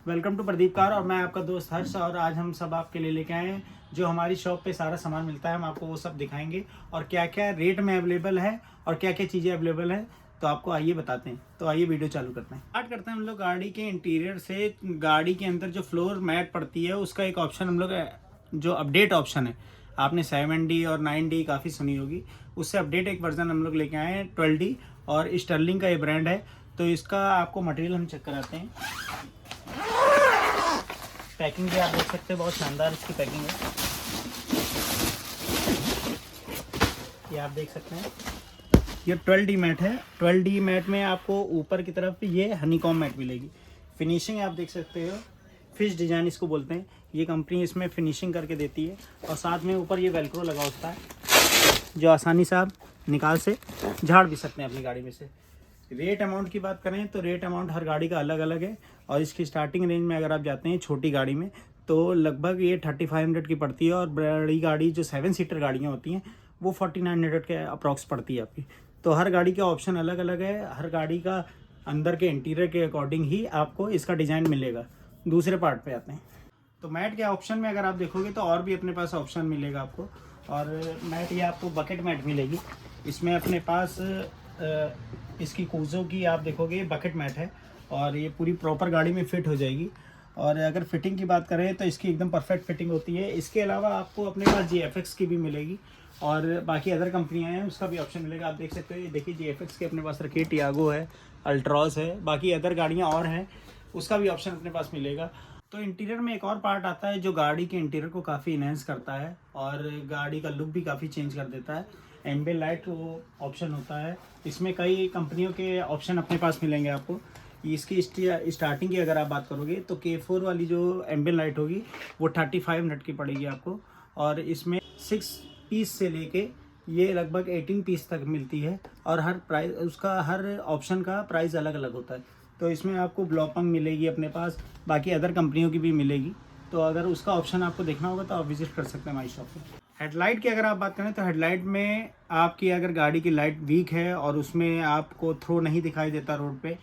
Welcome to Pradeep car और मैं आपका दोस्त हर्ष। और आज हम सब आपके लिए लेके आए हैं जो हमारी शॉप पे सारा सामान मिलता है। हम आपको वो सब दिखाएंगे और क्या क्या रेट में अवेलेबल है और क्या क्या चीज़ें अवेलेबल है, तो आपको आइए बताते हैं। तो आइए वीडियो चालू करते हैं। स्टार्ट करते हैं हम लोग गाड़ी के इंटीरियर से। गाड़ी के अंदर जो फ्लोर मैट पड़ती है उसका एक ऑप्शन हम लोग जो अपडेट ऑप्शन है, आपने 7D और 9D काफ़ी सुनी होगी, उससे अपडेट एक वर्जन हम लोग लेके आए हैं 12D। और स्टर्लिंग का ये ब्रांड है। तो इसका आपको मटेरियल हम चेक कराते हैं। पैकिंग भी आप देख सकते हैं, बहुत शानदार इसकी पैकिंग है। ये आप देख सकते हैं, ये 12D मैट है। 12D मैट में आपको ऊपर की तरफ ये हनीकॉम मैट मिलेगी। फिनिशिंग आप देख सकते हो, फिश डिज़ाइन इसको बोलते हैं। ये कंपनी इसमें फिनिशिंग करके देती है और साथ में ऊपर ये वेलक्रो लगा होता है जो आसानी से आप निकाल से झाड़ भी सकते हैं अपनी गाड़ी में से। रेट अमाउंट की बात करें तो रेट अमाउंट हर गाड़ी का अलग अलग है और इसकी स्टार्टिंग रेंज में अगर आप जाते हैं छोटी गाड़ी में तो लगभग ये 3500 की पड़ती है। और बड़ी गाड़ी जो 7 सीटर गाड़ियाँ होती हैं वो 4900 के अप्रॉक्स पड़ती है आपकी। तो हर गाड़ी का ऑप्शन अलग अलग है, हर गाड़ी का अंदर के इंटीरियर के अकॉर्डिंग ही आपको इसका डिज़ाइन मिलेगा। दूसरे पार्ट पे आते हैं तो मैट के ऑप्शन में अगर आप देखोगे तो और भी अपने पास ऑप्शन मिलेगा आपको। और मैट ये आपको बकेट मैट मिलेगी। इसमें अपने पास इसकी कूज़ों की आप देखोगे बकेट मैट है और ये पूरी प्रॉपर गाड़ी में फिट हो जाएगी। और अगर फिटिंग की बात करें तो इसकी एकदम परफेक्ट फिटिंग होती है। इसके अलावा आपको अपने पास GFX की भी मिलेगी और बाकी अदर कंपनियां हैं उसका भी ऑप्शन मिलेगा। आप देख सकते हो, ये देखिए GFX के अपने पास रखी है, टियागो है, अल्ट्रॉस है, बाकी अदर गाड़ियाँ और हैं, उसका भी ऑप्शन अपने पास मिलेगा। तो इंटीरियर में एक और पार्ट आता है जो गाड़ी के इंटीरियर को काफ़ी इनहेंस करता है और गाड़ी का लुक भी काफ़ी चेंज कर देता है। एम्बिएंट लाइट वो ऑप्शन होता है। इसमें कई कंपनियों के ऑप्शन अपने पास मिलेंगे आपको। इसकी स्टार्टिंग की अगर आप बात करोगे तो K4 वाली जो एम्बिएंट लाइट होगी वो 35 मिनट की पड़ेगी आपको। और इसमें 6 पीस से लेके ये लगभग 18 पीस तक मिलती है और हर प्राइस उसका हर ऑप्शन का प्राइस अलग अलग होता है। तो इसमें आपको ब्लॉपंग मिलेगी अपने पास, बाकी अदर कंपनियों की भी मिलेगी। तो अगर उसका ऑप्शन आपको देखना होगा तो आप विजिट कर सकते हैं हमारी शॉप पे। हेडलाइट की अगर आप बात करें तो हेडलाइट में आपकी अगर गाड़ी की लाइट वीक है और उसमें आपको थ्रो नहीं दिखाई देता रोड पे,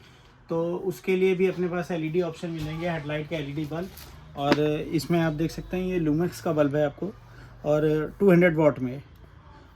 तो उसके लिए भी अपने पास LED ऑप्शन मिलेंगे, हेडलाइट के LED बल्ब। और इसमें आप देख सकते हैं ये लूमेक्स का बल्ब है आपको और 200 वाट में।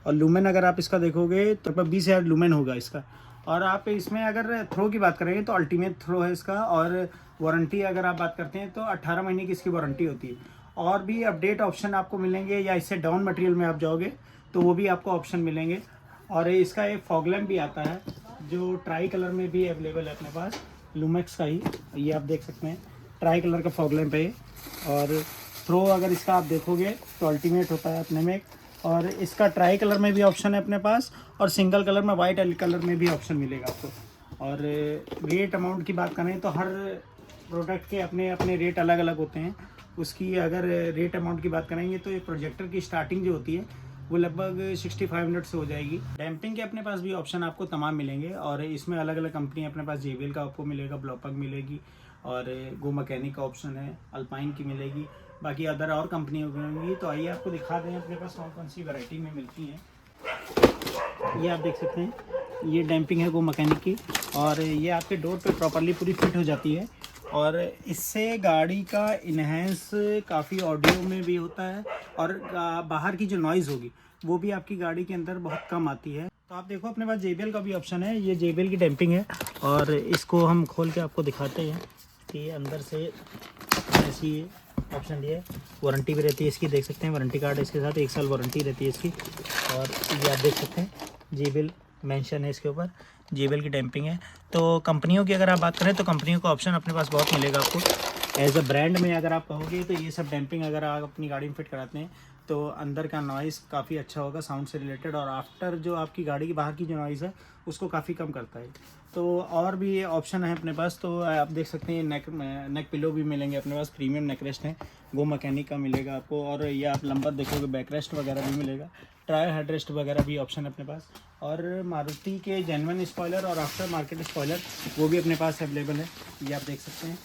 और लूमेन अगर आप इसका देखोगे तो लगभग 20,000 लूमेन होगा इसका। और आप इसमें अगर थ्रो की बात करेंगे तो अल्टीमेट थ्रो है इसका। और वारंटी अगर आप बात करते हैं तो 18 महीने की इसकी वारंटी होती है। और भी अपडेट ऑप्शन आपको मिलेंगे, या इससे डाउन मटेरियल में आप जाओगे तो वो भी आपको ऑप्शन मिलेंगे। और इसका एक फॉग लैम्प भी आता है जो ट्राई कलर में भी अवेलेबल है अपने पास, लूमेक्स का ही। ये आप देख सकते हैं, ट्राई कलर का फॉग लैम्प है ये। और थ्रो अगर इसका आप देखोगे तो अल्टीमेट होता है अपने में। और इसका ट्राई कलर में भी ऑप्शन है अपने पास और सिंगल कलर में वाइट कलर में भी ऑप्शन मिलेगा आपको। और रेट अमाउंट की बात करें तो हर प्रोडक्ट के अपने अपने रेट अलग अलग होते हैं। उसकी अगर रेट अमाउंट की बात करेंगे तो ये प्रोजेक्टर की स्टार्टिंग जो होती है वो लगभग 65 से हो जाएगी। डैम्पिंग के अपने पास भी ऑप्शन आपको तमाम मिलेंगे और इसमें अलग अलग कंपनी अपने पास JBL का आपको मिलेगा, ब्लॉपंग मिलेगी और गो मैकेनिक का ऑप्शन है, अल्पाइन की मिलेगी, बाकी अदर और कंपनियों की होंगी। तो आइए आपको दिखा दें अपने पास कौन कौन सी वैरायटी में मिलती हैं। ये आप देख सकते हैं, ये डैम्पिंग है गो मैकेनिक की और ये आपके डोर पे प्रॉपरली पूरी फिट हो जाती है। और इससे गाड़ी का इन्हेंस काफ़ी ऑडियो में भी होता है और बाहर की जो नॉइज़ होगी वो भी आपकी गाड़ी के अंदर बहुत कम आती है। तो आप देखो अपने पास JBL का भी ऑप्शन है। ये JBL की डैम्पिंग है और इसको हम खोल के आपको दिखाते हैं कि अंदर से ऐसी ऑप्शन दिया है। वारंटी भी रहती है इसकी, देख सकते हैं वारंटी कार्ड है इसके साथ, 1 साल वारंटी रहती है इसकी। और ये आप देख सकते हैं JBL मेंशन है इसके ऊपर, JBL की डैम्पिंग है। तो कंपनियों की अगर आप बात करें तो कंपनियों का ऑप्शन अपने पास बहुत मिलेगा आपको। एज अ ब्रांड में अगर आप कहोगे तो ये सब डैम्पिंग अगर आप अपनी गाड़ी में फिट कराते हैं तो अंदर का नॉइज़ काफ़ी अच्छा होगा साउंड से रिलेटेड, और आफ्टर जो आपकी गाड़ी की बाहर की जो नॉइज़ है उसको काफ़ी कम करता है। तो और भी ये ऑप्शन है अपने पास। तो आप देख सकते हैं नेक पिलो भी मिलेंगे अपने पास, प्रीमियम नेक रेस्ट है, गो मैकेनिक का मिलेगा आपको। और ये आप लंबर देखोगे बैक रेस्ट वगैरह भी मिलेगा, ट्राई हेड रेस्ट वगैरह भी ऑप्शन है अपने पास। और मारुति के जेन्युइन स्पॉइलर और आफ्टर मार्केट स्पॉइलर वो भी अपने पास अवेलेबल है। ये आप देख सकते हैं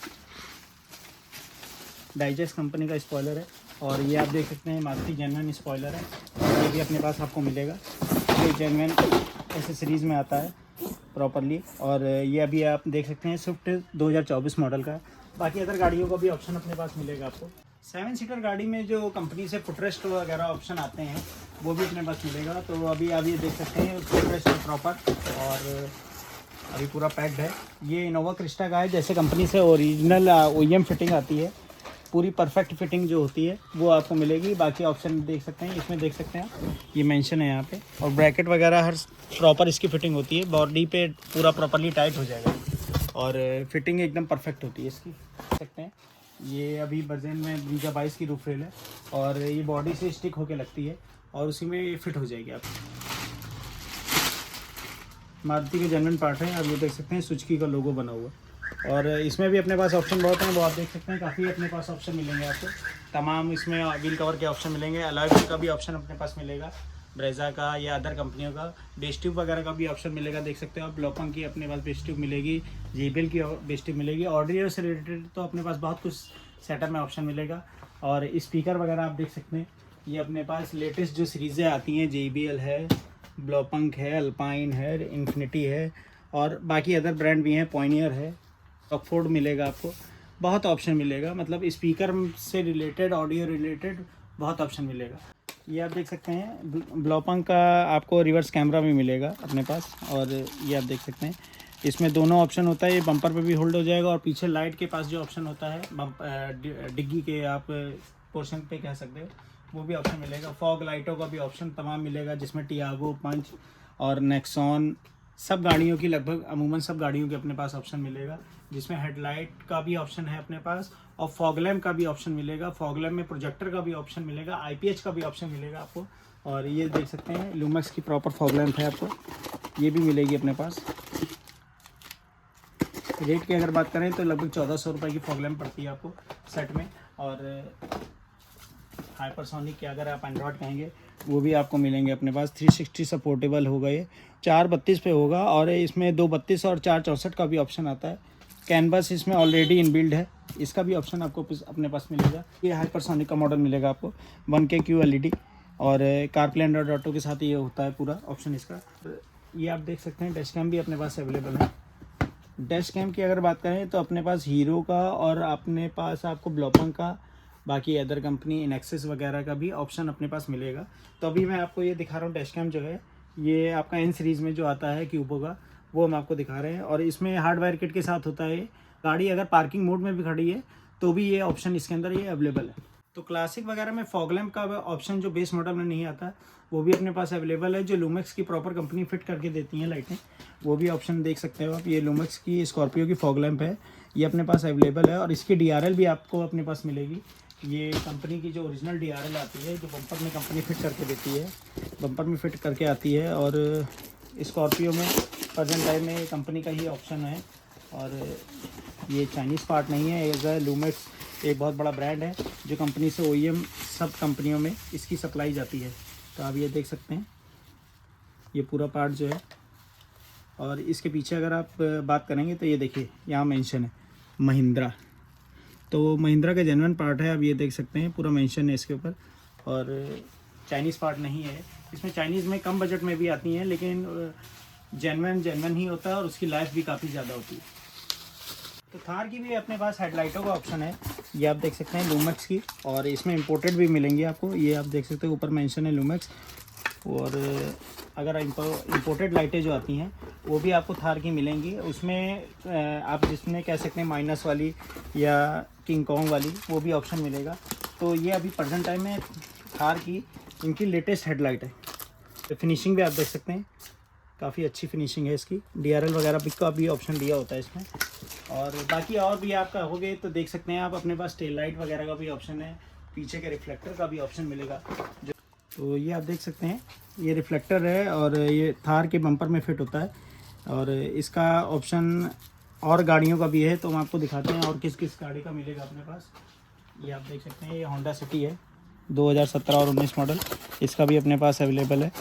डाइजेस्ट कंपनी का स्पॉइलर है और ये आप देख सकते हैं मारुति जेन्युइन स्पॉइलर है, ये भी अपने पास आपको मिलेगा। ये जेन्युइन एसेसरीज़ में आता है प्रॉपरली। और ये अभी आप देख सकते हैं स्विफ्ट 2024 मॉडल का, बाकी अदर गाड़ियों का भी ऑप्शन अपने पास मिलेगा आपको। 7 सीटर गाड़ी में जो कंपनी से फुटरेस्ट वगैरह ऑप्शन आते हैं वो भी अपने पास मिलेगा। तो अभी आप ये देख सकते हैं फुटरेस्ट प्रॉपर, और अभी पूरा पैक्ड है। ये इनोवा क्रिस्टा का है, जैसे कंपनी से ओरिजिनल OEM फिटिंग आती है, पूरी परफेक्ट फिटिंग जो होती है वो आपको मिलेगी। बाकी ऑप्शन देख सकते हैं, इसमें देख सकते हैं आप, ये मेंशन है यहाँ पे, और ब्रैकेट वगैरह हर प्रॉपर इसकी फिटिंग होती है। बॉडी पे पूरा प्रॉपरली टाइट हो जाएगा और फिटिंग एकदम परफेक्ट होती है इसकी, देख सकते हैं। ये अभी वर्जन में ब्रीजा 22 की रूफ रेल है, और ये बॉडी से स्टिक होके लगती है और उसी में ये फिट हो जाएगी आप। मारुति के जेन्युइन पार्ट है, आप ये देख सकते हैं सुजुकी का लोगो बना हुआ। और इसमें भी अपने पास ऑप्शन बहुत हैं, वो आप देख सकते हैं, काफ़ी अपने पास ऑप्शन मिलेंगे आपको। तमाम इसमें व्हील कवर के ऑप्शन मिलेंगे, अलॉय व्हील का भी ऑप्शन अपने पास मिलेगा, ब्रेजा का या अदर कंपनियों का। बेस ट्यूब वगैरह का भी ऑप्शन मिलेगा, देख सकते हो आप। ब्लॉपंग की अपने पास बेस ट्यूब मिलेगी, JBL की बेस ट्यूब मिलेगी। ऑडियो से रिलेटेड तो अपने पास बहुत कुछ सेटअप में ऑप्शन मिलेगा। और स्पीकर वगैरह आप देख सकते हैं, ये अपने पास लेटेस्ट जो सीरीज़ें आती हैं, JBL है, ब्लॉपंक है, अल्पाइन है, इन्फिनिटी है, और बाकी अदर ब्रांड भी हैं, पॉइनियर है, ऑक्सफोर्ड मिलेगा आपको। बहुत ऑप्शन मिलेगा, मतलब स्पीकर से रिलेटेड, ऑडियो रिलेटेड बहुत ऑप्शन मिलेगा। ये आप देख सकते हैं ब्लॉपंक का आपको रिवर्स कैमरा भी मिलेगा अपने पास। और ये आप देख सकते हैं इसमें दोनों ऑप्शन होता है, ये बम्पर पे भी होल्ड हो जाएगा, और पीछे लाइट के पास जो ऑप्शन होता है डिग्गी के आप पोर्शन पे कह सकते हो, वो भी ऑप्शन मिलेगा। फॉग लाइटों का भी ऑप्शन तमाम मिलेगा, जिसमें टियागो, पंच और नेक्सॉन सब गाड़ियों की, लगभग अमूमन सब गाड़ियों के अपने पास ऑप्शन मिलेगा। जिसमें हेडलाइट का भी ऑप्शन है अपने पास, और फॉग लैम्प का भी ऑप्शन मिलेगा। फॉग लैम्प में प्रोजेक्टर का भी ऑप्शन मिलेगा, IPH का भी ऑप्शन मिलेगा आपको। और ये देख सकते हैं लूमेक्स की प्रॉपर फॉग लैम्प है आपको, ये भी मिलेगी अपने पास। रेट की अगर बात करें तो लगभग 1400 रुपये की फॉग लैम्प पड़ती है आपको सेट में। और हाइपरसोनिक के अगर आप एंड्रॉयड कहेंगे वो भी आपको मिलेंगे अपने पास। 360 सपोर्टेबल होगा, ये 432 पे होगा, और इसमें 232 और 464 का भी ऑप्शन आता है। कैनवस इसमें ऑलरेडी इनबिल्ड है, इसका भी ऑप्शन आपको अपने पास मिलेगा। ये हाइपरसोनिक का मॉडल मिलेगा आपको, 1K QLED, और कारप्ले एंड्रॉयड ऑटो के साथ ये होता है पूरा ऑप्शन इसका। ये आप देख सकते हैं डैश कैम भी अपने पास अवेलेबल है। डैश कैम की अगर बात करें तो अपने पास हीरो का, और अपने पास आपको ब्लॉपंक का, बाकी अदर कंपनी इनएक्सिस वगैरह का भी ऑप्शन अपने पास मिलेगा। तो अभी मैं आपको ये दिखा रहा हूँ डैश कैम जो है, ये आपका N सीरीज़ में जो आता है क्यूबो का, वो हम आपको दिखा रहे हैं। और इसमें हार्डवेयर किट के साथ होता है। गाड़ी अगर पार्किंग मोड में भी खड़ी है तो भी ये ऑप्शन इसके अंदर ये अवेलेबल है। तो क्लासिक वगैरह में फॉग लैम्प का ऑप्शन जो बेस मॉडल में नहीं आता, वो भी अपने पास अवेलेबल है। जो लूमेक्स की प्रॉपर कंपनी फिट करके देती हैं लाइटें, वो भी ऑप्शन देख सकते हो आप। ये लूमेक्स की स्कॉर्पियो की फॉग लैम्प है, ये अपने पास अवेलेबल है। और इसकी DRL भी आपको अपने पास मिलेगी। ये कंपनी की जो ओरिजिनल DRL आती है, जो बम्पर में कंपनी फिट करके देती है, बम्पर में फिट करके आती है। और स्कॉर्पियो में प्रेजेंट टाइम में कंपनी का ही ऑप्शन है। और ये चाइनीज़ पार्ट नहीं है, एज ए लूमेक्स एक बहुत बड़ा ब्रांड है, जो कंपनी से OEM सब कंपनियों में इसकी सप्लाई जाती है। तो आप ये देख सकते हैं ये पूरा पार्ट जो है। और इसके पीछे अगर आप बात करेंगे तो ये देखिए यहाँ मेंशन है महिंद्रा, तो महिंद्रा का जेन्युइन पार्ट है, आप ये देख सकते हैं पूरा मेंशन है इसके ऊपर। और चाइनीज़ पार्ट नहीं है इसमें। चाइनीज़ में कम बजट में भी आती हैं, लेकिन जेन्युइन ही होता है, और उसकी लाइफ भी काफ़ी ज़्यादा होती है। तो थार की भी अपने पास हेडलाइटों का ऑप्शन है, ये आप देख सकते हैं लूमेक्स की, और इसमें इंपोर्टेड भी मिलेंगी आपको। ये आप देख सकते हैं ऊपर मेंशन है लूमेक्स। और अगर इंपोर्टेड लाइटें जो आती हैं वो भी आपको थार की मिलेंगी। उसमें आप जिसमें कह सकते हैं माइनस वाली या किंग कॉन्ग वाली, वो भी ऑप्शन मिलेगा। तो ये अभी प्रेजेंट टाइम में थार की इनकी लेटेस्ट हेडलाइट है। तो फिनिशिंग भी आप देख सकते हैं, काफ़ी अच्छी फिनिशिंग है इसकी। DRL वगैरह भी का भी ऑप्शन दिया होता है इसमें। और बाकी और भी आप कहोगे तो देख सकते हैं आप, अपने पास टेल लाइट वगैरह का भी ऑप्शन है, पीछे के रिफ्लेक्टर का भी ऑप्शन मिलेगा। तो ये आप देख सकते हैं ये रिफ्लेक्टर है, और ये थार के बम्पर में फिट होता है। और इसका ऑप्शन और गाड़ियों का भी है, तो हम आपको दिखाते हैं और किस किस गाड़ी का मिलेगा अपने पास। ये आप देख सकते हैं, ये होंडा सिटी है 2017 और 19 मॉडल, इसका भी अपने पास अवेलेबल है।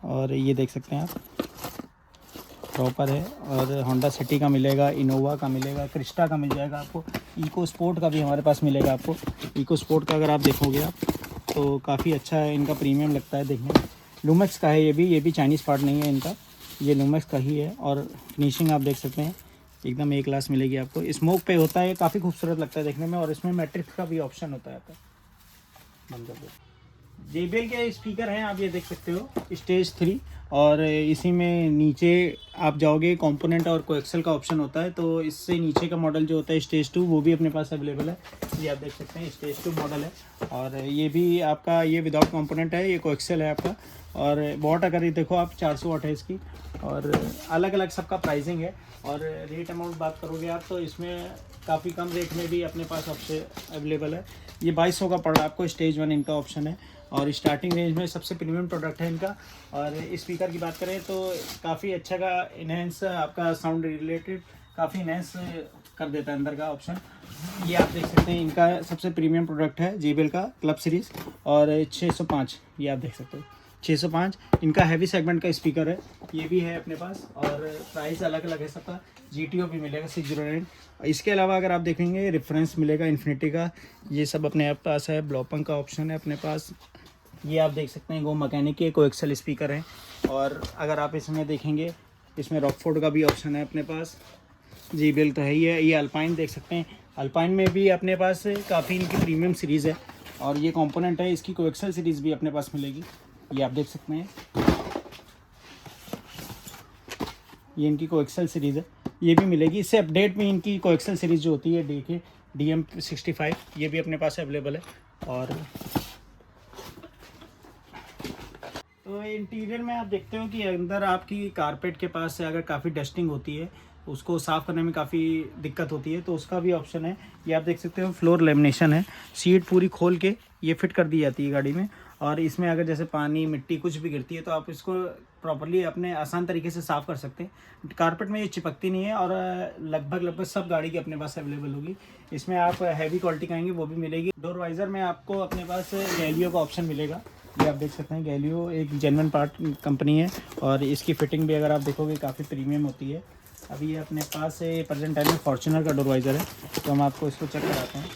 और ये देख सकते हैं आप प्रॉपर है। और होंडा सिटी का मिलेगा, इनोवा का मिलेगा, क्रिस्टा का मिल जाएगा आपको। इको स्पोर्ट का भी हमारे पास मिलेगा आपको। इको स्पोर्ट का अगर आप देखोगे आप तो काफ़ी अच्छा है, इनका प्रीमियम लगता है देखने में। लूमेक्स का है ये भी चाइनीज़ पार्ट नहीं है इनका, ये लूमेक्स का ही है। और फिनिशिंग आप देख सकते हैं, एकदम ए क्लास मिलेगी आपको। स्मोक पे होता है, काफ़ी खूबसूरत लगता है देखने में, और इसमें मैट्रिक्स का भी ऑप्शन होता है आपका। बंद कर दो। JBL के स्पीकर हैं, आप ये देख सकते हो स्टेज 3, और इसी में नीचे आप जाओगे कंपोनेंट और कोएक्सल का ऑप्शन होता है, तो इससे नीचे का मॉडल जो होता है स्टेज 2 वो भी अपने पास अवेलेबल है। ये आप देख सकते हैं स्टेज 2 मॉडल है, और ये भी आपका ये विदाउट कंपोनेंट है, ये कोएक्सल है आपका। और वॉट अगर ये देखो आप 400 वाट है इसकी, और अलग अलग सबका प्राइसिंग है। और रेट अमाउंट बात करोगे आप तो इसमें काफ़ी कम रेट में भी अपने पास ऑप्शन अवेलेबल है। ये 2200 का पड़ रहा है आपको, स्टेज 1 इनका ऑप्शन है, और स्टार्टिंग रेंज में सबसे प्रीमियम प्रोडक्ट है इनका। और स्पीकर की बात करें तो काफ़ी अच्छा का इनहेंस आपका साउंड रिलेटेड काफ़ी इनहेंस कर देता है अंदर का ऑप्शन। ये आप देख सकते हैं इनका सबसे प्रीमियम प्रोडक्ट है JBL का क्लब सीरीज़, और 605 ये आप देख सकते हो 605 इनका हैवी सेगमेंट का स्पीकर है, ये भी है अपने पास। और प्राइस अलग अलग है सबका। GTO भी मिलेगा 609। इसके अलावा अगर आप देखेंगे रेफरेंस मिलेगा इन्फिनिटी का, ये सब अपने आप पास है। ब्लॉपंग का ऑप्शन है अपने पास, ये आप देख सकते हैं गो मैकेनिक के कोएक्सल स्पीकर हैं। और अगर आप इसमें देखेंगे इसमें रॉकफोर्ड का भी ऑप्शन है अपने पास। JBL तो है ही है। ये अल्पाइन देख सकते हैं, अल्पाइन में भी अपने पास काफ़ी इनकी प्रीमियम सीरीज़ है, और ये कंपोनेंट है इसकी कोएक्सल सीरीज़ भी अपने पास मिलेगी। ये आप देख सकते हैं, ये इनकी कोएक्सल सीरीज़ है, ये भी मिलेगी। इससे अपडेट में इनकी कोएक्सल सीरीज़ जो होती है देखिए DM65, ये भी अपने पास अवेलेबल है। और तो इंटीरियर में आप देखते हो कि अंदर आपकी कारपेट के पास से अगर काफ़ी डस्टिंग होती है, उसको साफ़ करने में काफ़ी दिक्कत होती है, तो उसका भी ऑप्शन है। ये आप देख सकते हो फ्लोर लेमिनेशन है, सीट पूरी खोल के ये फिट कर दी जाती है गाड़ी में। और इसमें अगर जैसे पानी मिट्टी कुछ भी गिरती है तो आप इसको प्रॉपर्ली अपने आसान तरीके से साफ़ कर सकते हैं। कारपेट में ये चिपकती नहीं है, और लगभग सब गाड़ी की अपने पास अवेलेबल होगी। इसमें आप हैवी क्वालिटी कहेंगे वो भी मिलेगी। डोर वाइज़र में आपको अपने पास गैलियो का ऑप्शन मिलेगा, ये आप देख सकते हैं। गैलियो एक जेन्युइन पार्ट कंपनी है, और इसकी फिटिंग भी अगर आप देखोगे काफ़ी प्रीमियम होती है। अभी ये अपने पास प्रेजेंट टाइम में फॉर्च्यूनर का डोर वाइज़र है, तो हम आपको इसको चेक कराते हैं।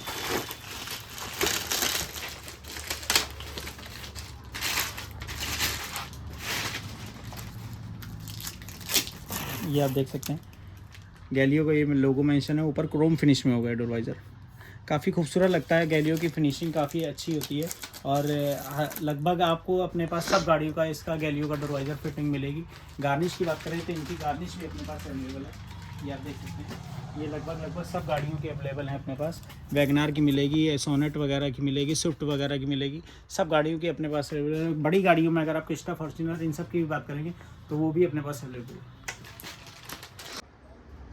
ये आप देख सकते हैं गैलियो का ये लोगो मेंशन है, ऊपर क्रोम फिनिश में हो गया डोर वाइज़र, काफ़ी खूबसूरत लगता है। गैलियो की फिनिशिंग काफ़ी अच्छी होती है, और लगभग आपको अपने पास सब गाड़ियों का इसका गैलियो का डोर वाइज़र फिटिंग मिलेगी। गार्निश की बात करें तो इनकी गार्निश भी अपने पास अवेलेबल है, ये आप देख सकते हैं। ये लगभग सब गाड़ियों की अवेलेबल हैं अपने पास। वैगनार की मिलेगी, सोनेट वगैरह की मिलेगी, स्विफ्ट वगैरह की मिलेगी, सब गाड़ियों की अपने पास अवेलेबल है। बड़ी गाड़ियों में अगर आप क्रिस्टा, फॉर्च्यूनर इन सब की भी बात करेंगे तो वो भी अपने पास अवेलेबल है।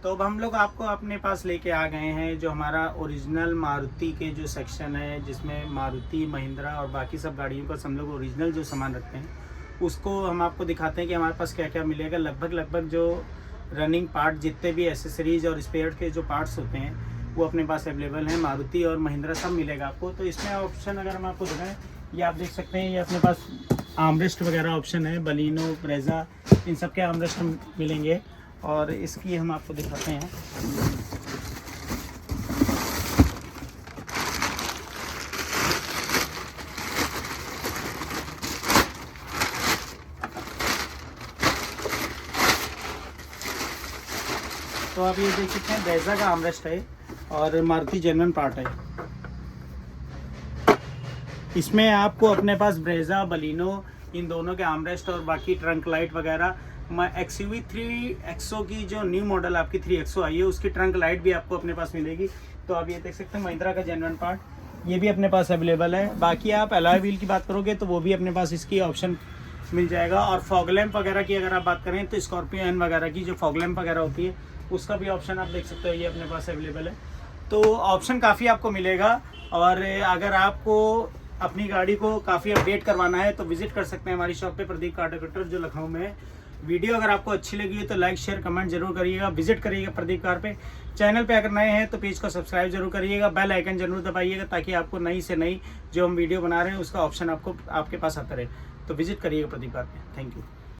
तो अब हम लोग आपको अपने पास लेके आ गए हैं जो हमारा ओरिजिनल मारुति के जो सेक्शन है, जिसमें मारुति, महिंद्रा और बाकी सब गाड़ियों का हम लोग ओरिजिनल जो सामान रखते हैं, उसको हम आपको दिखाते हैं कि हमारे पास क्या क्या मिलेगा। लगभग जो रनिंग पार्ट, जितने भी एसेसरीज और स्पेयर के जो पार्ट्स होते हैं वो अपने पास अवेलेबल हैं। मारुति और महिंद्रा सब मिलेगा आपको। तो इसमें ऑप्शन अगर हम आपको दिखाएं, ये आप देख सकते हैं, ये अपने पास आर्मरेस्ट वगैरह ऑप्शन है, बलिनो, ब्रेजा, इन सब के आर्मरेस्ट मिलेंगे। और इसकी हम आपको दिखाते हैं। तो आप ये देख सकते हैं ब्रेजा का आर्मरेस्ट है, और मारुति जेन्युइन पार्ट है। इसमें आपको अपने पास ब्रेजा, बलिनो इन दोनों के आर्मरेस्ट और बाकी ट्रंक लाइट वगैरह, XUV 3XO की जो न्यू मॉडल आपकी 3XO आई है उसकी ट्रंक लाइट भी आपको अपने पास मिलेगी। तो आप ये देख सकते हैं महिंद्रा का जेन्युइन पार्ट, ये भी अपने पास अवेलेबल है। बाकी आप अलॉय व्हील की बात करोगे तो वो भी अपने पास इसकी ऑप्शन मिल जाएगा। और फॉग लैंप वगैरह की अगर आप बात करें तो स्कॉर्पियो एन वगैरह की जो फॉग लैंप वगैरह होती है उसका भी ऑप्शन आप देख सकते हो, ये अपने पास अवेलेबल है। तो ऑप्शन काफ़ी आपको मिलेगा। और अगर आपको अपनी गाड़ी को काफ़ी अपडेट करवाना है तो विजिट कर सकते हैं हमारी शॉप पे, प्रदीप कार डेकोरेटर जो लखनऊ में है। वीडियो अगर आपको अच्छी लगी है तो लाइक, शेयर, कमेंट जरूर करिएगा। विजिट करिएगा प्रदीप कार पे। चैनल पे अगर नए हैं तो पेज को सब्सक्राइब जरूर करिएगा, बेल आइकन जरूर दबाइएगा, ताकि आपको नई से नई जो हम वीडियो बना रहे हैं उसका ऑप्शन आपको आपके पास आता रहे। तो विजिट करिएगा प्रदीप कार पे। Thank you.